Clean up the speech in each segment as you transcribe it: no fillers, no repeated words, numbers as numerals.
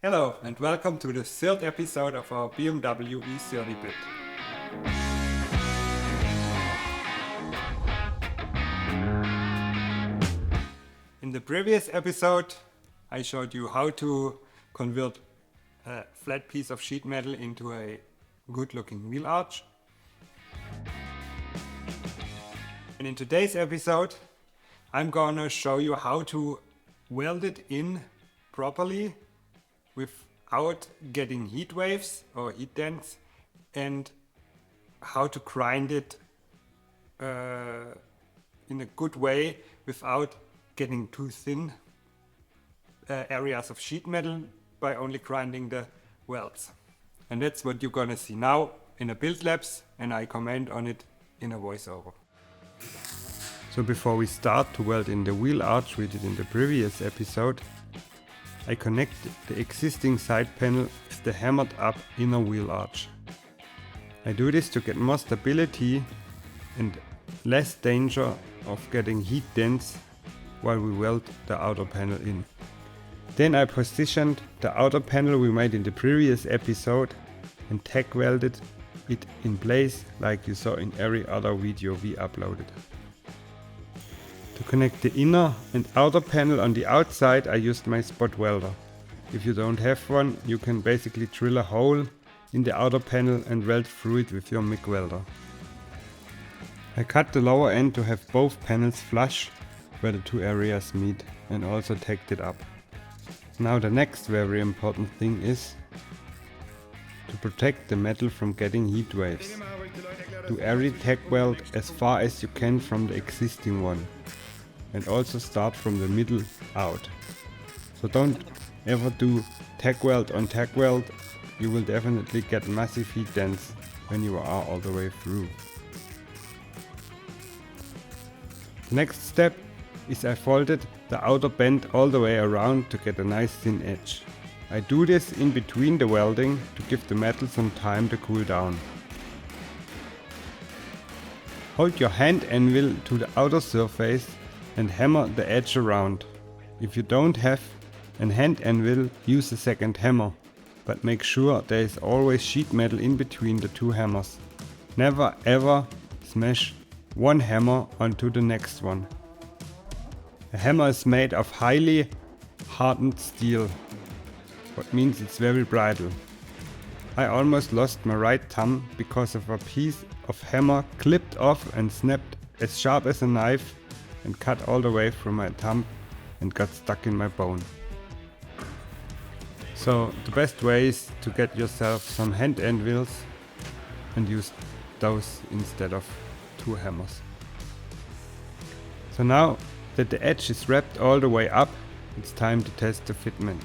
Hello and welcome to the third episode of our BMW E30 build. In the previous episode I showed you how to convert a flat piece of sheet metal into a good looking wheel arch. And in today's episode I'm gonna show you how to weld it in properly without getting heat waves or heat dents, and how to grind it in a good way without getting too thin areas of sheet metal by only grinding the welds. And that's what you're gonna see now in a build labs, and I comment on it in a voiceover. So before we start to weld in the wheel arch we did in the previous episode, I connect the existing side panel with the hammered up inner wheel arch. I do this to get more stability and less danger of getting heat dents while we weld the outer panel in. Then I positioned the outer panel we made in the previous episode and tack welded it in place like you saw in every other video we uploaded. To connect the inner and outer panel on the outside I used my spot welder. If you don't have one, you can basically drill a hole in the outer panel and weld through it with your MIG welder. I cut the lower end to have both panels flush where the two areas meet, and also tacked it up. Now the next very important thing is to protect the metal from getting heat waves. Do every tack weld as far as you can from the existing one. And also start from the middle out. So don't ever do tack weld on tack weld, you will definitely get massive heat dents when you are all the way through. The next step is I folded the outer bend all the way around to get a nice thin edge. I do this in between the welding to give the metal some time to cool down. Hold your hand anvil to the outer surface and hammer the edge around. If you don't have a hand anvil, use a second hammer, but make sure there is always sheet metal in between the two hammers. Never ever smash one hammer onto the next one. A hammer is made of highly hardened steel, what means it's very brittle. I almost lost my right thumb because of a piece of hammer clipped off and snapped as sharp as a knife and cut all the way through my thumb and got stuck in my bone. So the best way is to get yourself some hand anvils and use those instead of two hammers. So now that the edge is wrapped all the way up, it's time to test the fitment.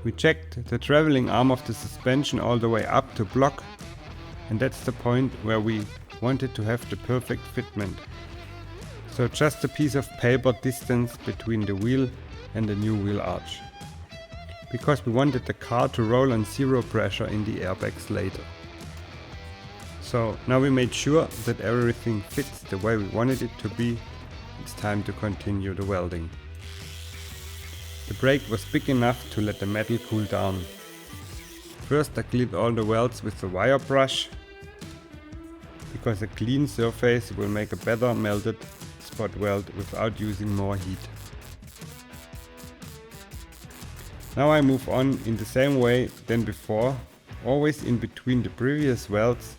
We checked the traveling arm of the suspension all the way up to block, and that's the point where we wanted to have the perfect fitment. So just a piece of paper distance between the wheel and the new wheel arch. Because we wanted the car to roll on zero pressure in the airbags later. So now we made sure that everything fits the way we wanted it to be. It's time to continue the welding. The brake was big enough to let the metal cool down. First I cleaned all the welds with the wire brush, because a clean surface will make a better melted spot weld without using more heat. Now I move on in the same way than before, always in between the previous welds,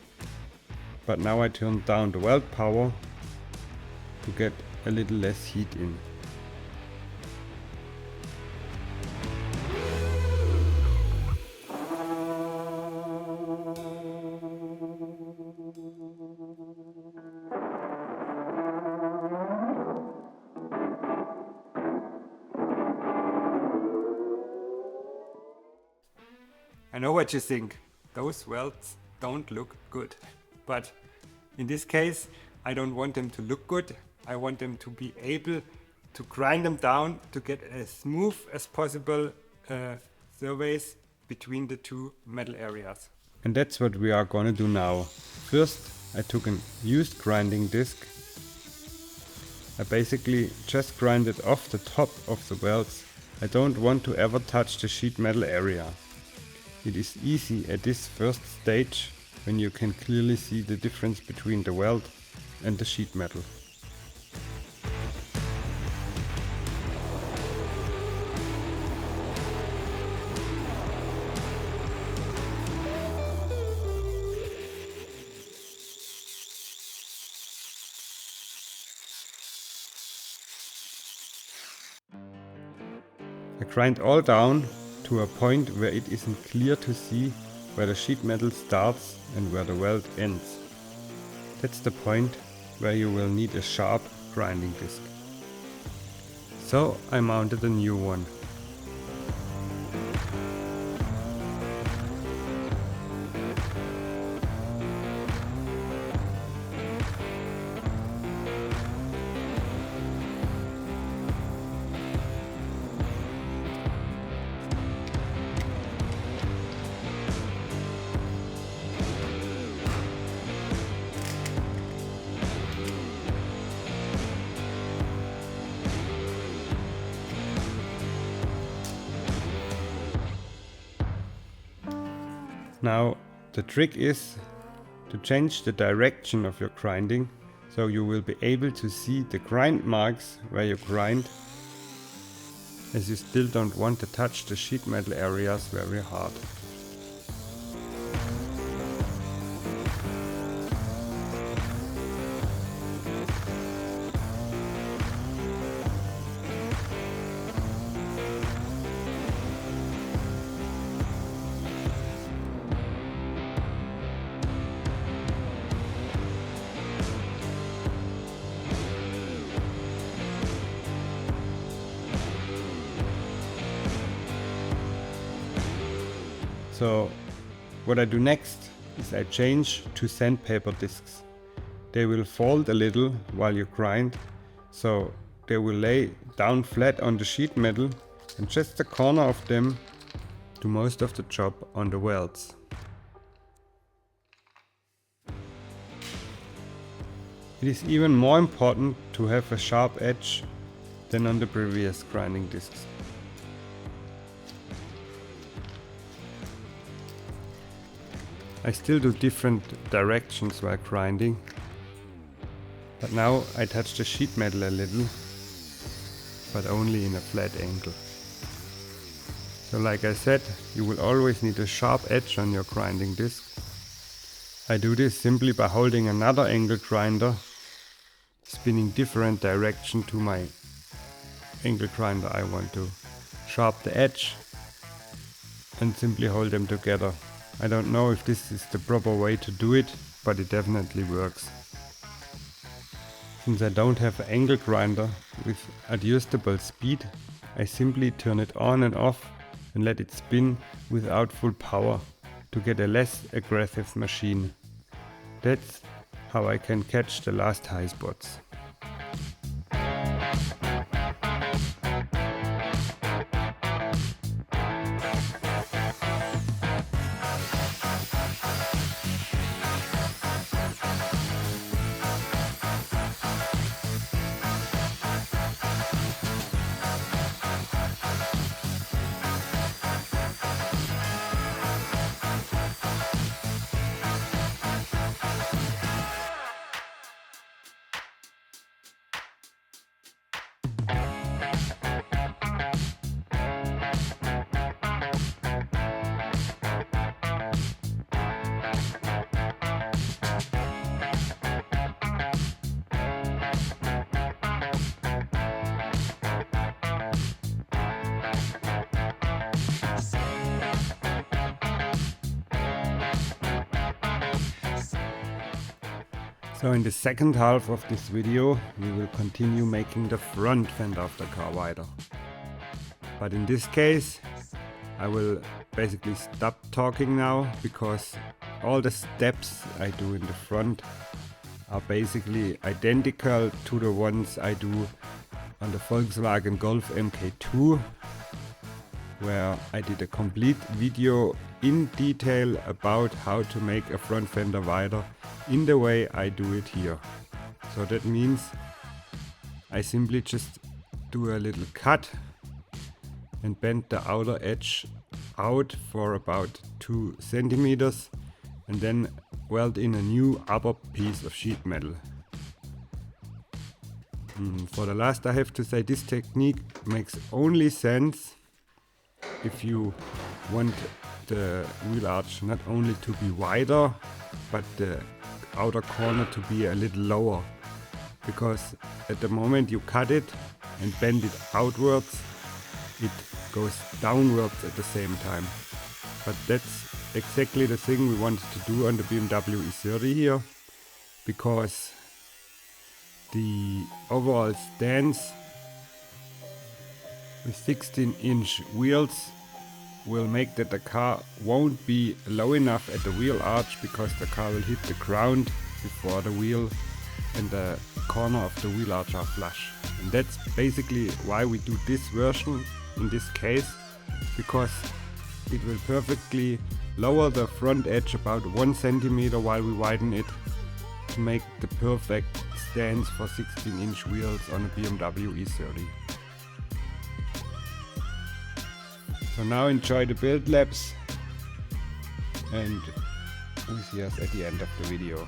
but now I turn down the weld power to get a little less heat in. I know what you think, those welds don't look good, but in this case I don't want them to look good, I want them to be able to grind them down to get as smooth as possible surface between the two metal areas. And that's what we are gonna do now. First I took a used grinding disc. I basically just grinded off the top of the welds I don't want to ever touch the sheet metal area. It is easy at this first stage when you can clearly see the difference between the weld and the sheet metal. I grind all down to a point where it isn't clear to see where the sheet metal starts and where the weld ends. That's the point where you will need a sharp grinding disc. So I mounted a new one. Now the trick is to change the direction of your grinding, so you will be able to see the grind marks where you grind, as you still don't want to touch the sheet metal areas very hard. So what I do next is I change to sandpaper discs. They will fold a little while you grind, so they will lay down flat on the sheet metal and just the corner of them do most of the job on the welds. It is even more important to have a sharp edge than on the previous grinding discs. I still do different directions while grinding, but now I touch the sheet metal a little, but only in a flat angle. So like I said, you will always need a sharp edge on your grinding disc. I do this simply by holding another angle grinder, spinning different direction to my angle grinder I want to sharp the edge, and simply hold them together. I don't know if this is the proper way to do it, but it definitely works. Since I don't have an angle grinder with adjustable speed, I simply turn it on and off and let it spin without full power to get a less aggressive machine. That's how I can catch the last high spots. So in the second half of this video we will continue making the front fender of the car wider. But in this case I will basically stop talking now, because all the steps I do in the front are basically identical to the ones I do on the Volkswagen Golf MK2, where I did a complete video in detail about how to make a front fender wider in the way I do it here. So that means I simply just do a little cut and bend the outer edge out for about 2 centimeters and then weld in a new upper piece of sheet metal. For the last, I have to say this technique makes only sense if you want the wheel arch not only to be wider but the outer corner to be a little lower, because at the moment you cut it and bend it outwards, it goes downwards at the same time. But that's exactly the thing we wanted to do on the BMW E30 here, because the overall stance with 16-inch wheels will make that the car won't be low enough at the wheel arch, because the car will hit the ground before the wheel and the corner of the wheel arch are flush. And that's basically why we do this version in this case, because it will perfectly lower the front edge about 1 centimeter while we widen it to make the perfect stance for 16-inch wheels on a BMW E30. So now enjoy the build labs and we see us at the end of the video.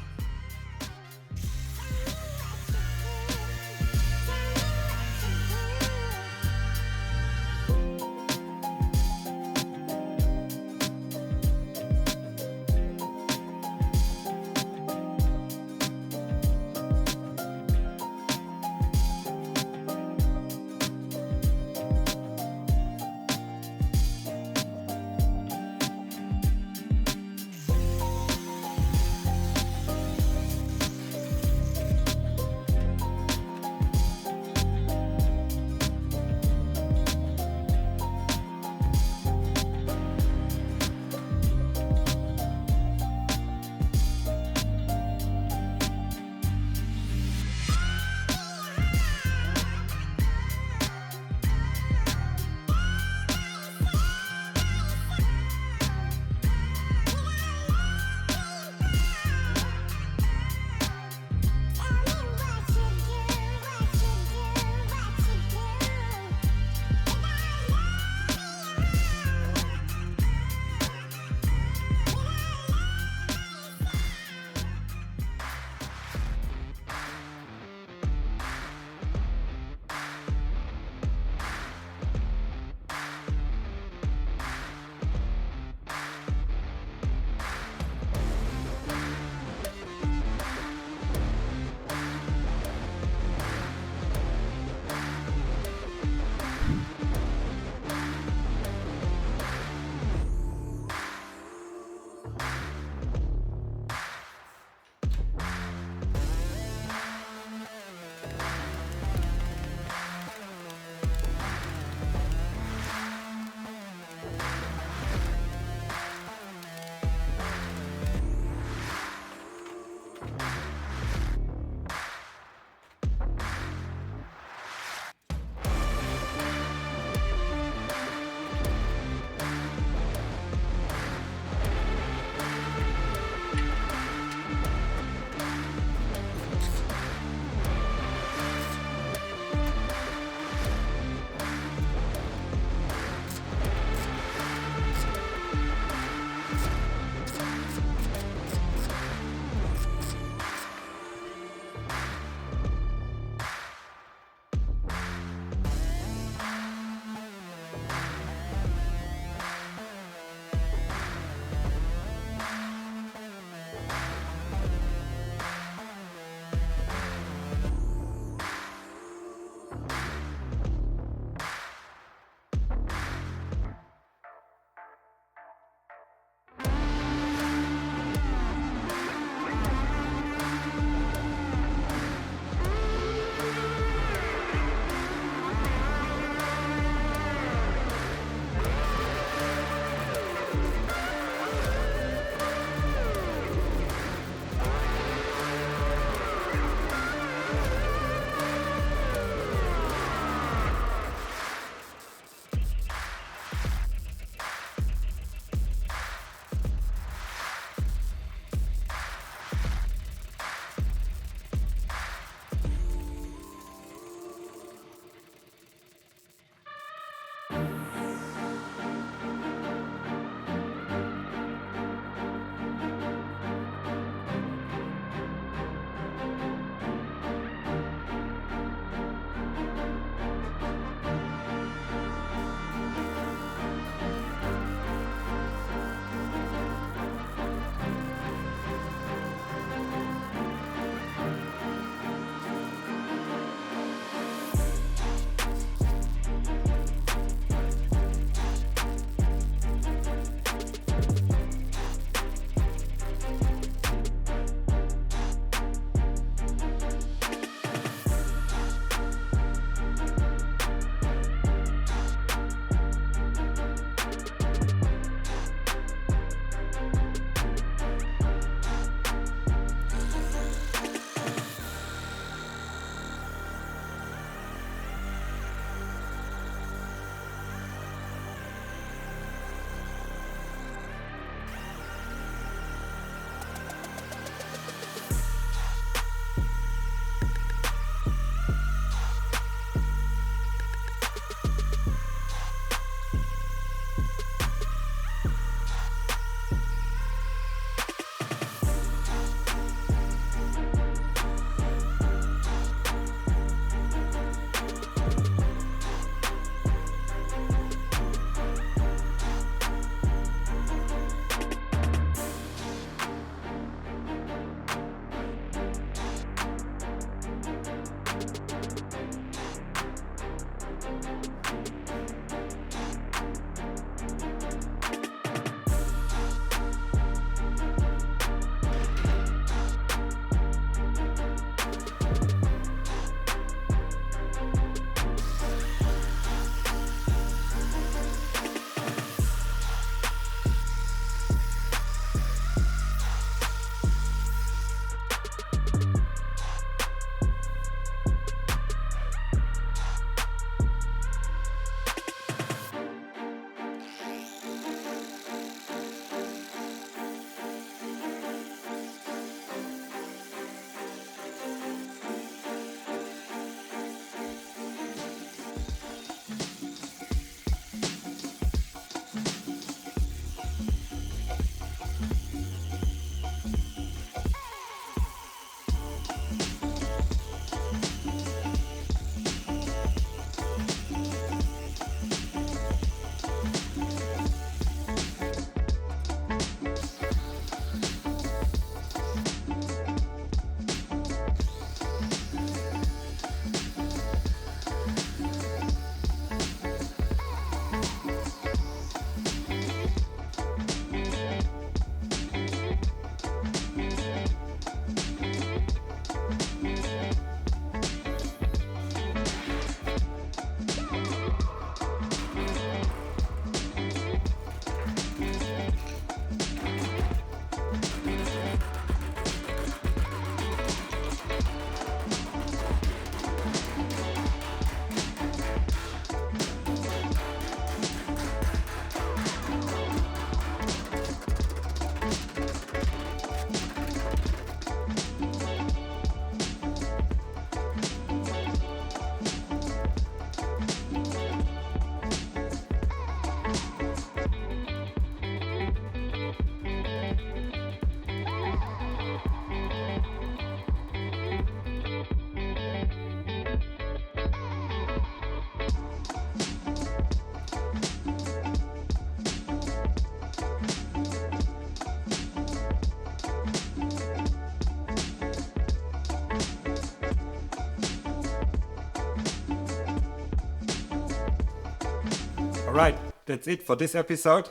Alright, that's it for this episode.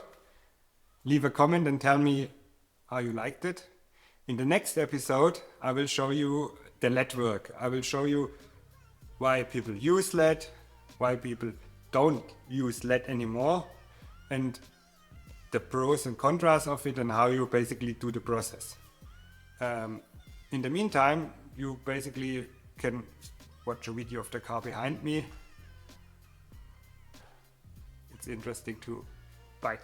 Leave a comment and tell me how you liked it. In the next episode, I will show you the LED work. I will show you why people use LED, why people don't use LED anymore, and the pros and cons of it, and how you basically do the process. In the meantime, you basically can watch a video of the car behind me. It's interesting too. Bye.